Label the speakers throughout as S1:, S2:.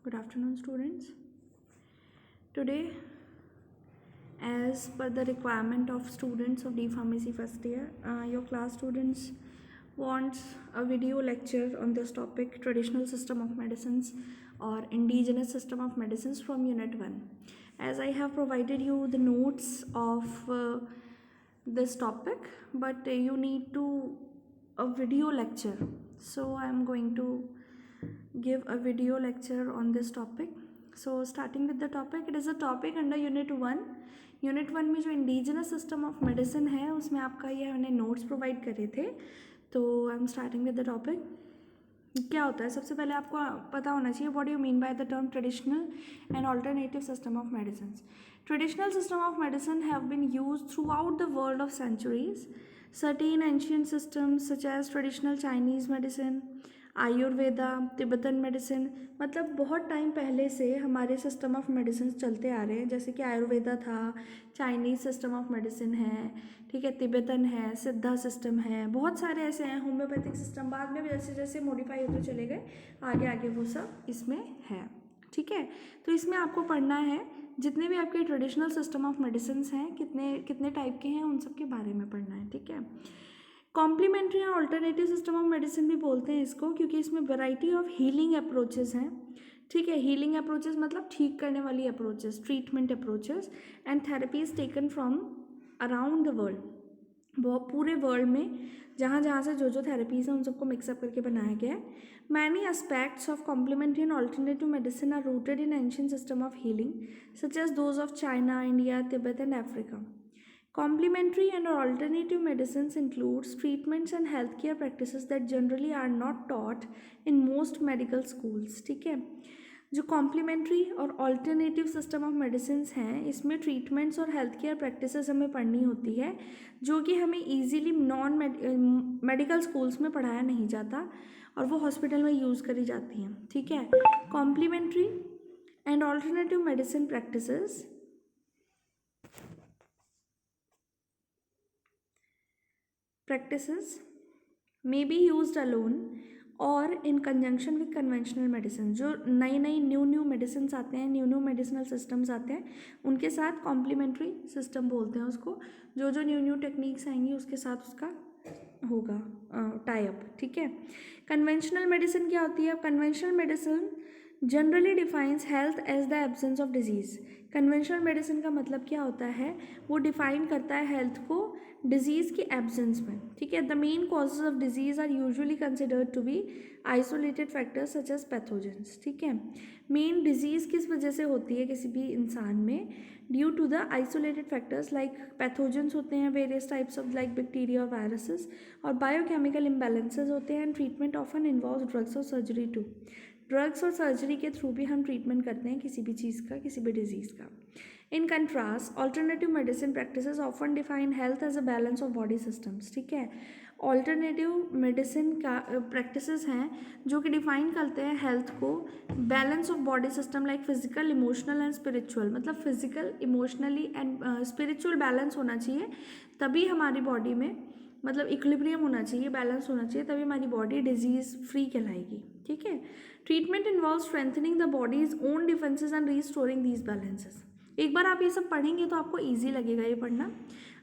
S1: Good afternoon, students. Today, as per the requirement of students of D Pharmacy first year, your class students wants a video lecture on this topic, traditional system of medicines or indigenous system of medicines from Unit 1. As I have provided you the notes of this topic, but you need to a video lecture. So I am going to give a video lecture on this topic. So starting with the topic, it is a topic under Unit 1. Unit 1 में जो indigenous system of medicine है उसमें आपका ये हमने notes provide करे थे. तो I am starting with the topic. क्या होता है, सबसे पहले आपको पता होना चाहिए what you mean by the term traditional and alternative system of medicine. Traditional system of medicine have been used throughout the world of centuries. Certain ancient systems such as traditional Chinese medicine, Ayurveda, Tibetan medicine, मतलब बहुत time पहले से हमारे system of medicine चलते आ रहे हैं. जैसे कि आयुर्वेदा था, चाइनीज़ सिस्टम ऑफ मेडिसिन है, ठीक है, तिब्बतन है, सिद्धा सिस्टम है, बहुत सारे ऐसे हैं. होम्योपैथिक सिस्टम बाद में जैसे जैसे मॉडिफाई होते चले गए, आगे आगे वो सब इसमें है. ठीक है, तो इसमें आपको पढ़ना है जितने भी आपके ट्रेडिशनल सिस्टम ऑफ मेडिसिन हैं कितने कितने टाइप के हैं उन सब के बारे में पढ़ना है. ठीक है, कॉम्प्लीमेंट्री और अल्टरनेटिव सिस्टम ऑफ मेडिसिन भी बोलते हैं इसको, क्योंकि इसमें वैरायटी ऑफ हीलिंग अप्रोचेस हैं. ठीक है, हीलिंग अप्रोचेस मतलब ठीक करने वाली approaches, treatment approaches and therapies taken from around the world. वो पूरे वर्ल्ड में जहाँ जहाँ से जो जो थेरेपीज हैं उन सबको मिक्सअप करके बनाया गया है. Many aspects of complementary and alternative medicine are rooted in ancient system of healing such as those of China, India, Tibet and Africa. Complementary and alternative medicines includes treatments and healthcare practices that generally are not taught in most medical schools. ठीक है, जो complementary और alternative system of medicine हैं इसमें treatments और health care practices हमें पढ़नी होती है जो कि हमें ईजीली नॉन मेडिकल स्कूल्स में पढ़ाया नहीं जाता और वो हॉस्पिटल में यूज़ करी जाती हैं. ठीक है, complementary and alternative medicine practices may be used alone or in conjunction with conventional medicine. जो नई न्यू मेडिसिन आते हैं, न्यू मेडिसिनल सिस्टम्स आते हैं, उनके साथ कॉम्प्लीमेंट्री सिस्टम बोलते हैं उसको. जो न्यू टेक्निक्स आएंगी उसके साथ उसका होगा टाई अप. ठीक है, कन्वेंशनल मेडिसिन क्या होती है? Conventional medicine generally defines health as the absence of disease. Conventional medicine का मतलब क्या होता है? वो डिफाइन करता है हेल्थ को डिजीज़ की एब्सेंस में. ठीक है, the main causes of disease are usually considered to be isolated factors such as pathogens. ठीक है, मेन डिजीज़ किस वजह से होती है किसी भी इंसान में? Due to the isolated factors like pathogens होते हैं, various types of like bacteria और वायरसेस, और बायोकेमिकल इम्बैलेंसेज होते हैं. And treatment often involve drugs और सर्जरी टू. ड्रग्स और सर्जरी के थ्रू भी हम ट्रीटमेंट करते हैं किसी भी चीज़ का, किसी भी डिजीज़ का. In contrast alternative medicine practices often define health as a balance of body systems. ठीक है, ऑल्टरनेटिव मेडिसिन का प्रैक्टिसेस हैं जो कि डिफाइन करते हैं हेल्थ को balance of body system like physical, emotional and spiritual. मतलब physical, emotionally and spiritual balance होना चाहिए, तभी हमारी बॉडी में मतलब इक्विलिब्रियम होना चाहिए, बैलेंस होना चाहिए, तभी हमारी बॉडी डिजीज़ फ्री कहलाएगी. ठीक है, treatment involve strengthening the bodies own defences and restoring these balances. एक बार आप ये सब पढ़ेंगे तो आपको ईजी लगेगा ये पढ़ना.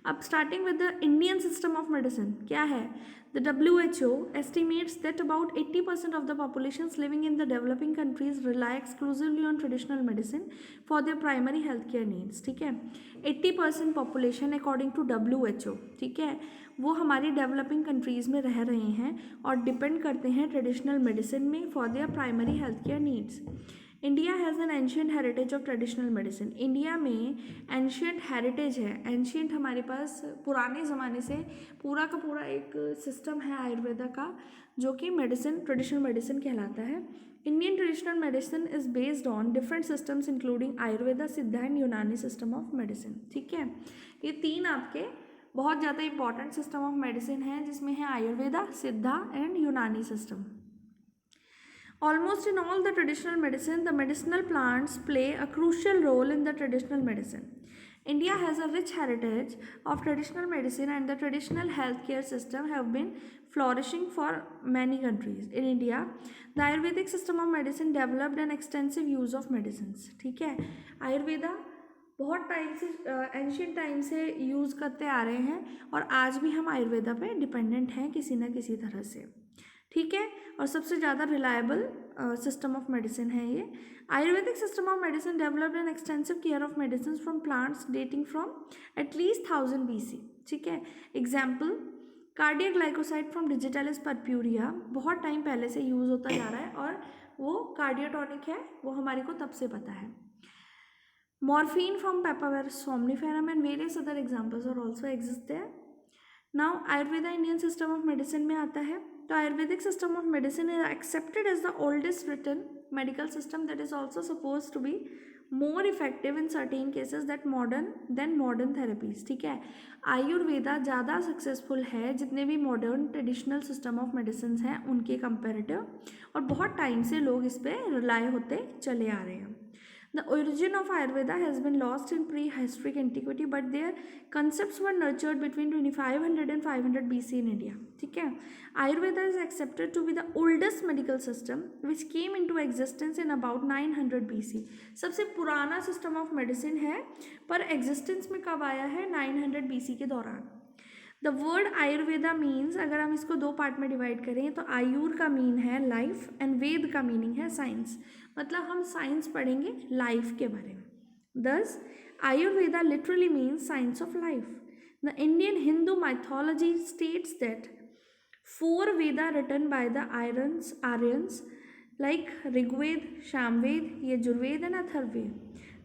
S1: अब starting with the Indian system of medicine क्या है? The WHO estimates that about 80% of the populations living in the developing countries rely exclusively on traditional medicine for their primary healthcare needs. ठीक है, 80% population according to WHO, ठीक है, वो हमारी developing countries में रह रहे हैं और डिपेंड करते हैं ट्रेडिशनल मेडिसिन में for their primary health care needs. India has an ancient heritage of traditional medicine. India में एंशियंट हेरिटेज है. एंशियंट हमारे पास पुराने ज़माने से पूरा का पूरा एक सिस्टम है आयुर्वेदा का जो कि मेडिसिन, ट्रेडिशनल मेडिसिन कहलाता है. Indian traditional medicine is based on different systems including Ayurveda, सिद्धा एंड यूनानी सिस्टम ऑफ मेडिसिन. ठीक है, ये तीन आपके बहुत ज़्यादा इंपॉर्टेंट सिस्टम ऑफ मेडिसिन है जिसमें है आयुर्वेदा, सिद्धा एंड यूनानी system. Almost in all the traditional medicine, the medicinal plants play a crucial role in the traditional medicine. India has a rich heritage of traditional medicine, and the traditional healthcare system have been flourishing for many countries. In India, the Ayurvedic system of medicine developed an extensive use of medicines. ठीक है, आयुर्वेदा बहुत time से ancient time से use करते आ रहे हैं और आज भी हम आयुर्वेदा पे डिपेंडेंट हैं किसी ना किसी तरह से. ठीक है, और सबसे ज़्यादा रिलायबल सिस्टम ऑफ मेडिसिन है ये. Ayurvedic system of medicine developed an extensive care of medicine from plants dating from at least 1000 BC. ठीक है, example cardiac glycoside from digitalis purpurea बहुत टाइम पहले से यूज़ होता जा रहा है और वो कार्डियोटॉनिक है, वो हमारे को तब से पता है. Morphine from papaverus somniferum and various other examples are also exist there. Now ayurveda Indian system of medicine में आता है. तो ayurvedic system of medicine is accepted as the oldest written medical system that is also suppose to be more effective in certain cases that modern therapies. ठीक है, आयुर्वेदा ज़्यादा successful है जितने भी modern traditional system of medicine हैं उनके comparative, और बहुत टाइम से लोग इस पर रिलाय होते चले आ रहे हैं. The origin of Ayurveda has been lost in prehistoric antiquity, but their concepts were nurtured between 2500 and 500 BC in India. ठीक है, Ayurveda is accepted to be the oldest medical system which came into existence in about 900 BC. सबसे पुराना system of medicine है, पर existence में कब आया है? 900 BC के दौरान. द वर्ड आयुर्वेदा मीन्स, अगर हम इसको दो पार्ट में डिवाइड करें तो आयुर का मीन है लाइफ एंड वेद का मीनिंग है साइंस. मतलब हम साइंस पढ़ेंगे लाइफ के बारे में. This ayurveda literally means science of life. The Indian Hindu mythology states that 4 Veda written by the Aryans like Rigveda, Samaveda, Yajurveda and Atharvaveda.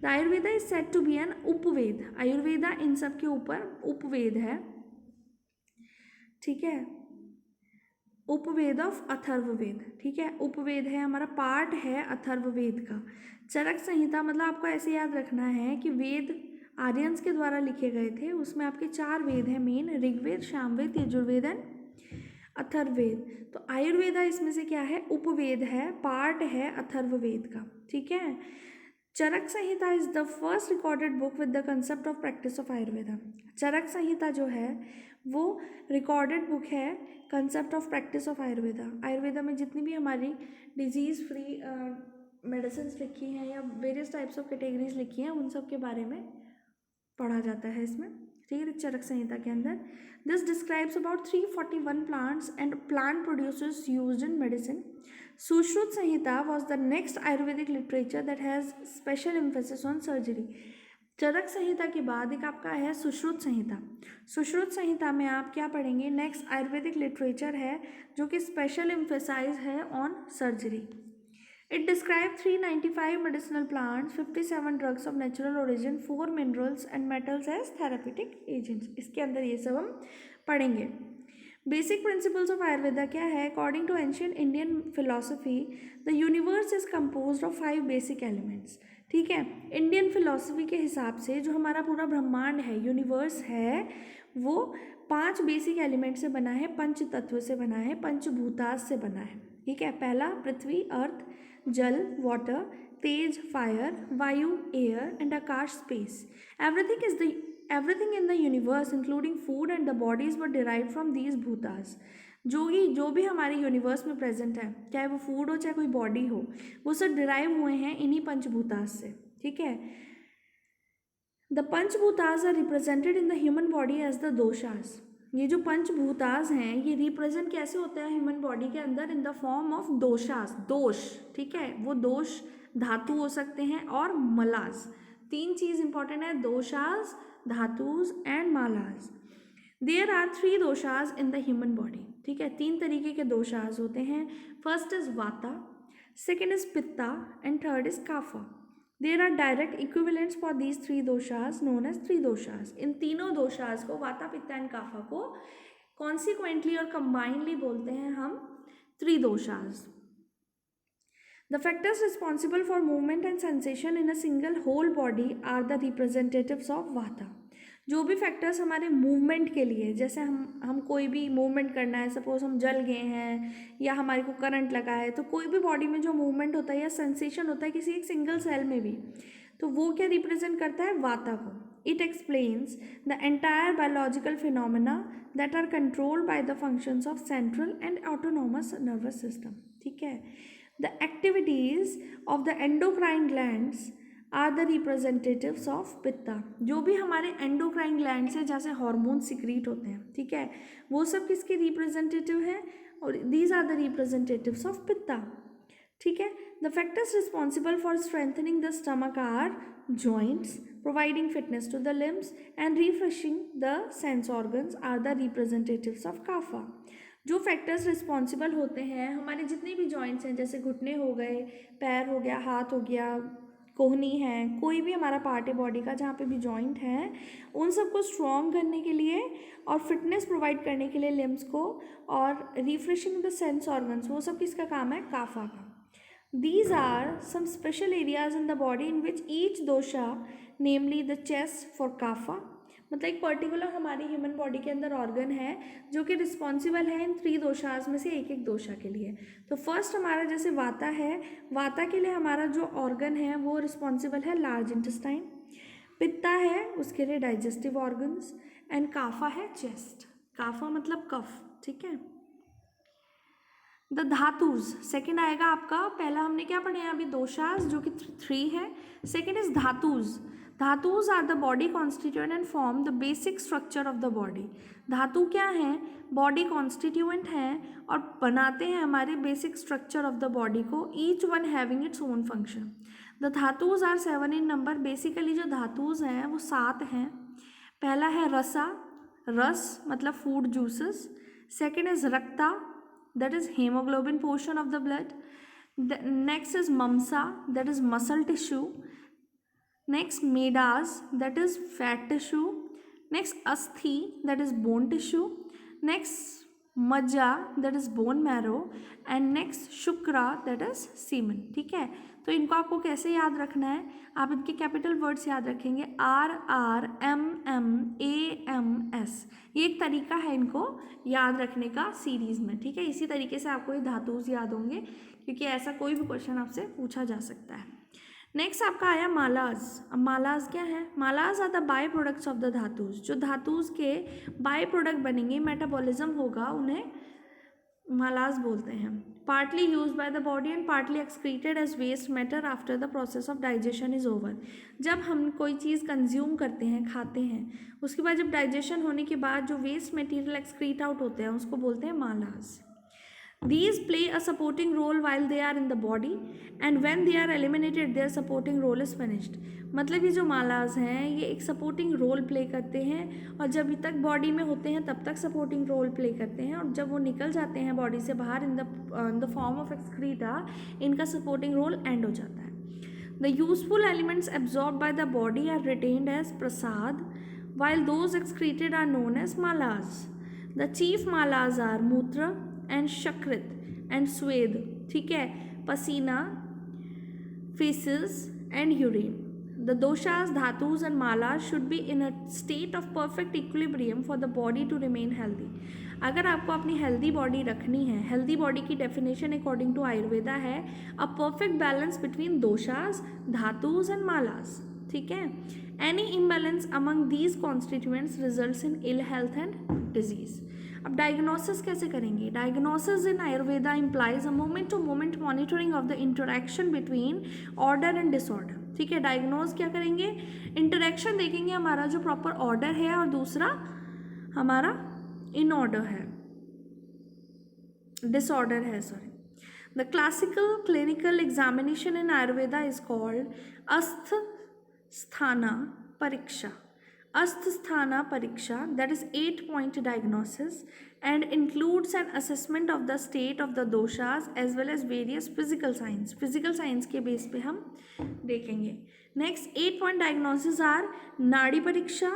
S1: The ayurveda is said to be an upveda. Ayurveda इन सब के ऊपर उपवेद है. ठीक है, उपवेद ऑफ अथर्ववेद. ठीक है, उपवेद है हमारा पार्ट है अथर्ववेद का. चरक संहिता मतलब आपको ऐसे याद रखना है कि वेद आर्यंस के द्वारा लिखे गए थे, उसमें आपके 4 वेद हैं मेन, ऋग्वेद, सामवेद, यजुर्वेद एंड अथर्ववेद. तो आयुर्वेदा इसमें से क्या है? उपवेद है, पार्ट है अथर्ववेद का. ठीक है, Charak Samhita is the first recorded book with the concept of practice of ayurveda. Charak Samhita जो है वो रिकॉर्डेड बुक है concept of practice of ayurveda. Ayurveda में जितनी भी हमारी डिजीज़ फ्री मेडिसिन लिखी हैं या वेरियस टाइप्स ऑफ कैटेगरीज लिखी हैं उन सब के बारे में पढ़ा जाता है इसमें. ठीक है, चरक संहिता के अंदर this describes about 341 plants and plant producers used in medicine. Sushrut Samhita was the next ayurvedic literature that has special emphasis on surgery. Charak Samhita के बाद एक आपका है सुश्रुत संहिता. सुश्रुत संहिता में आप क्या पढ़ेंगे? नेक्स्ट आयुर्वेदिक लिटरेचर है जो कि स्पेशल एम्फेसाइज है on surgery. It describe 395 medicinal plants, 57 drugs of natural origin, 4 minerals and metals as therapeutic agents. इसके अंदर ये सब हम पढ़ेंगे. बेसिक प्रिंसिपल्स ऑफ आयुर्वेदा क्या है? According to ancient Indian philosophy the universe is composed of 5 basic elements. ठीक है, इंडियन फिलॉसफी के हिसाब से जो हमारा पूरा ब्रह्मांड है, यूनिवर्स है, वो 5 बेसिक एलिमेंट से बना है, पंच तत्व से बना है, पंचभूतास से बना है. ठीक है, पहला prithvi earth, jal water, tej fire, vayu air and akash space. Everything in the universe including food and the bodies were derived from these bhutas. जो भी हमारे यूनिवर्स में प्रेजेंट है, चाहे वो फूड हो चाहे कोई बॉडी हो, वो सब डिराइव हुए हैं इन्हीं पंचभूतास से. ठीक है, the panchabhutas are represented in the human body as the doshas. ये जो पंचभूतास हैं ये रिप्रेजेंट कैसे होते हैं ह्यूमन बॉडी के अंदर? इन द फॉर्म ऑफ दोषास, दोष. ठीक है, वो दोष धातु हो सकते हैं और मलास. 3 चीज़ इंपॉर्टेंट है, doshas, dhatus and malas. There are 3 doshas in the human body. ठीक है, 3 तरीके के दोषास होते हैं. First is vata, second is pitta and third is kapha. There are direct equivalents for these 3 doshas known as 3 doshas. इन तीनों दोषास को, वाता, पित्ता एंड काफा को कॉन्सिक्वेंटली और कंबाइनली बोलते हैं हम 3 दोषास. The factors responsible for movement and sensation in a single whole body are the representatives of Vata. जो भी फैक्टर्स हमारे मूवमेंट के लिए, जैसे हम कोई भी मूवमेंट करना है, सपोज हम जल गए हैं या हमारे को करंट लगा है, तो कोई भी बॉडी में जो मूवमेंट होता है या सेंसेशन होता है किसी एक सिंगल सेल में भी, तो वो क्या रिप्रेजेंट करता है, वाता को. It explains the entire biological phenomena that are controlled by the functions of central and autonomous nervous system. ठीक है. The activities of the endocrine glands are the representatives of pitta. जो भी हमारे एंडोक्राइन ग्लैंड्स हैं, जैसे हार्मोन सिक्रीट होते हैं, ठीक है, वो सब किसके रिप्रेजेंटेटिव हैं, और these are the representatives of pitta. ठीक है. The factors responsible for strengthening the stomach are joints, providing fitness to the limbs and refreshing the sense organs are the representatives of kapha. जो फैक्टर्स रिस्पॉन्सिबल होते हैं, हमारे जितने भी joints हैं, जैसे घुटने हो गए, पैर हो गया, हाथ हो गया, कोहनी है, कोई भी हमारा पार्ट है बॉडी का जहाँ पे भी जॉइंट है, उन सबको स्ट्रॉन्ग करने के लिए और फिटनेस प्रोवाइड करने के लिए लिम्स को, और रिफ्रेशिंग द सेंस ऑर्गन्स, वो सब किसका काम है, काफा का. These are some special areas in the body in which each dosha, namely the chest for kapha, मतलब एक पर्टिकुलर हमारी ह्यूमन बॉडी के अंदर ऑर्गन है जो कि रिस्पॉन्सिबल है इन 3 दोषाज में से एक एक दोषा के लिए. तो फर्स्ट हमारा जैसे वाता है, वाता के लिए हमारा जो ऑर्गन है वो रिस्पॉन्सिबल है लार्ज इंटेस्टाइन. पित्ता है उसके लिए डाइजेस्टिव ऑर्गन्स, एंड काफा है चेस्ट. काफा मतलब कफ. ठीक है. द धातुज सेकेंड आएगा आपका. पहला हमने क्या पढ़े हैं अभी, दोषास जो कि 3 है. Second is dhatus. Dhatus are the body constituent and form the basic structure of the body. धातु क्या हैं, बॉडी कॉन्स्टिट्यूएंट हैं और बनाते हैं हमारे basic structure of the body को, each one having its own function. The dhatus are 7 in number. Basically जो धातुज हैं वो 7 हैं. पहला है रसा, रस मतलब food juices. Second is rakta, that is hemoglobin portion of the blood. The next is mamsa, that is muscle tissue. Next medas, that is fat tissue. Next asthi, that is bone tissue. Next majja, that is bone marrow. And next shukra, that is semen. ठीक है. तो इनको आपको कैसे याद रखना है, आप इनके कैपिटल वर्ड्स याद रखेंगे, RRMMAMS. ये एक तरीका है इनको याद रखने का सीरीज़ में. ठीक है. इसी तरीके से आपको ये धातुज याद होंगे, क्योंकि ऐसा कोई भी क्वेश्चन आपसे पूछा जा सकता है. नेक्स्ट आपका आया मालाज. अब मालाज क्या है, malas are the by products of the dhatus. जो धातुज के बाय प्रोडक्ट बनेंगे, मेटाबॉलिज्म होगा, उन्हें मालाज बोलते हैं. Partly use by the body and partly excreted as waste matter after the process of digestion is over. जब हम कोई चीज़ कंज्यूम करते हैं, खाते हैं, उसके बाद जब डाइजेशन होने के बाद जो वेस्ट मटेरियल एक्सक्रीट आउट होते हैं उसको बोलते हैं मालाज. These play a supporting role while they are in the body and when they are eliminated their supporting role is finished. मतलब ये जो मालाज हैं ये एक सपोर्टिंग रोल प्ले करते हैं, और जब तक बॉडी में होते हैं तब तक सपोर्टिंग रोल प्ले करते हैं, और जब वो निकल जाते हैं बॉडी से बाहर in the form of excreta, इनका सपोर्टिंग रोल एंड हो जाता है. The useful elements absorb by the body are retained as prasad while those excreted are known as malas. The chief malas are मूत्र एंड शकृत एंड स्वेद. ठीक है. पसीना, feces and urine. The doshas, dhatus and malas should be in a state of perfect equilibrium for the body to remain healthy. अगर आपको अपनी healthy body रखनी है, healthy body की डेफिनेशन अकॉर्डिंग टू आयुर्वेदा है a perfect balance between doshas, dhatus and malas. ठीक है. Any imbalance among these constituents results in ill health and disease. अब डायग्नोसिस कैसे करेंगे. Diagnosis in Ayurveda implies a moment to moment monitoring of the interaction between order and disorder. ठीक है. Diagnose क्या करेंगे, interaction देखेंगे हमारा जो प्रॉपर ऑर्डर है और दूसरा हमारा इन ऑर्डर है, डिसऑर्डर है, sorry. The classical clinical examination in Ayurveda is called Ashta Sthana Pariksha. Asthasthana Pariksha, that is 8-point diagnosis and includes an assessment of the state of the doshas as well as various physical signs. Physical signs के base पे हम देखेंगे. Next 8-point diagnosis are नाड़ी परीक्षा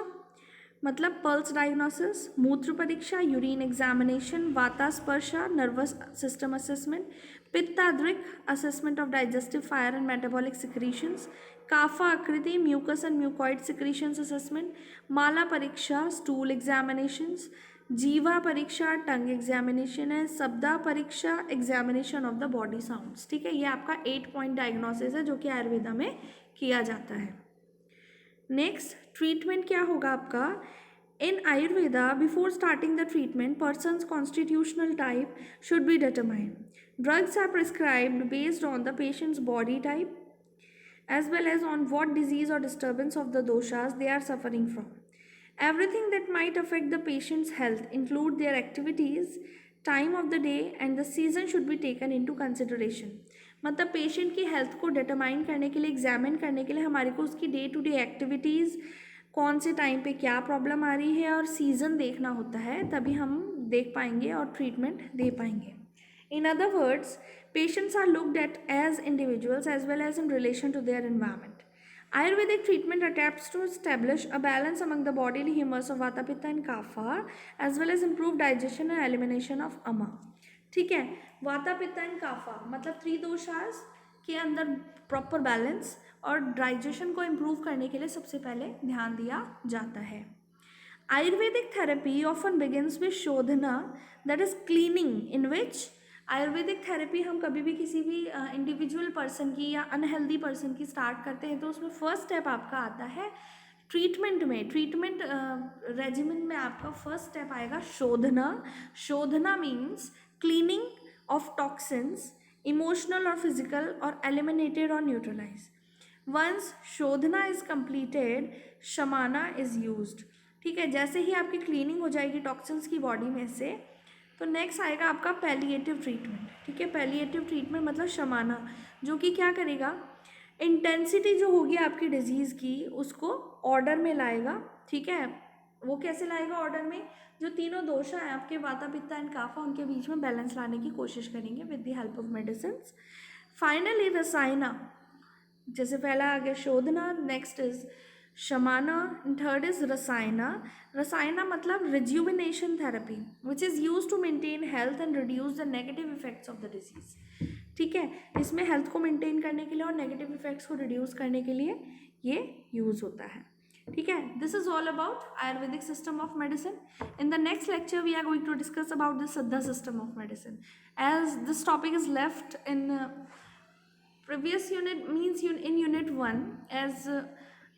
S1: मतलब pulse diagnosis, मूत्र परीक्षा urine examination, Vata Sparsha nervous system assessment, Pittadrik assessment of digestive fire and metabolic secretions, Kapha Akriti mucus and mucoid secretions assessment, Mala Pariksha stool examinations, जीवा परीक्षा टंग एग्जामिनेशन है, शब्दा परीक्षा examination of the body sounds. ठीक है, ये आपका 8 पॉइंट डायग्नोसिस है जो कि आयुर्वेदा में किया जाता है। नेक्स्ट ट्रीटमेंट क्या होगा आपका? In Ayurveda before starting the treatment person's constitutional type should be determined. Drugs are prescribed based on the patient's body type as well as on what disease or disturbance of the doshas they are suffering from. Everything that might affect the patient's health, include their activities, time of the day and the season should be taken into consideration. मतलब patient की health को determine करने के लिए, examine करने के लिए हमारे को उसकी डे टू डे एक्टिविटीज़, कौन से टाइम पे क्या प्रॉब्लम आ रही है और सीज़न देखना होता है, तभी हम देख पाएंगे और ट्रीटमेंट दे पाएंगे. In other words, patients are looked at as individuals as well as in relation to their environment. Ayurvedic treatment attempts to establish a balance among the bodily humors of Vata, Pitta and Kapha as well as improve digestion and elimination of ama. ठीक है, वाता पित्ता and Kafa मतलब 3 दोषास के अंदर proper balance और digestion को improve करने के लिए सबसे पहले ध्यान दिया जाता है. Ayurvedic therapy often begins with shodhana, that is cleaning, in which Ayurvedic therapy हम कभी भी किसी भी इंडिविजुअल पर्सन की या अनहेल्दी पर्सन की स्टार्ट करते हैं तो उसमें फर्स्ट स्टेप आपका आता है ट्रीटमेंट में. ट्रीटमेंट रेजिमेंट में आपका फर्स्ट स्टेप आएगा shodhana. Shodhana means cleaning of toxins, emotional और फिजिकल, और एलिमिनेटेड और neutralize. Once shodhana is completed shamana is used. ठीक है, जैसे ही आपकी क्लीनिंग हो जाएगी टॉक्सिन्स की बॉडी में से तो नेक्स्ट आएगा आपका पैलिएटिव ट्रीटमेंट. ठीक है, पैलिएटिव ट्रीटमेंट मतलब शमाना, जो कि क्या करेगा, इंटेंसिटी जो होगी आपकी डिजीज़ की उसको ऑर्डर में लाएगा. ठीक है, वो कैसे लाएगा ऑर्डर में? जो तीनों दोषा हैं आपके वाता पित्ता एंड काफा, उनके बीच में बैलेंस लाने की कोशिश करेंगे with the help of medicine. Finally rasayana, जैसे पहला आ गया shodhana, next is shamana, third is rasayana. Rasayana मतलब rejuvenation therapy which is use to maintain health and reduce the negative effects of the disease. ठीक है, इसमें हेल्थ को मेंटेन करने के लिए और नेगेटिव इफेक्ट्स को रिड्यूस करने के लिए ये यूज़ होता है. ठीक है, this is all about Ayurvedic system of medicine. In the next lecture we are going to discuss about the Siddha system of medicine, as this topic is left in previous unit, means in unit 1, as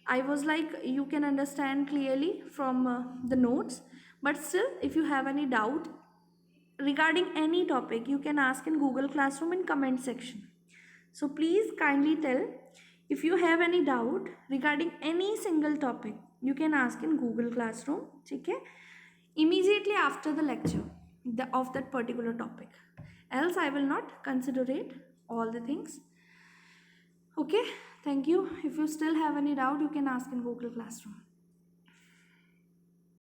S1: I was like you can understand clearly from the notes, but still if you have any doubt regarding any topic you can ask in Google Classroom in comment section. So please kindly tell if you have any doubt regarding any single topic, you can ask in Google Classroom. ठीक है, immediately after the lecture of that particular topic, else I will not consider it all the things. Okay, thank you. If you still have any doubt, you can ask in Google Classroom.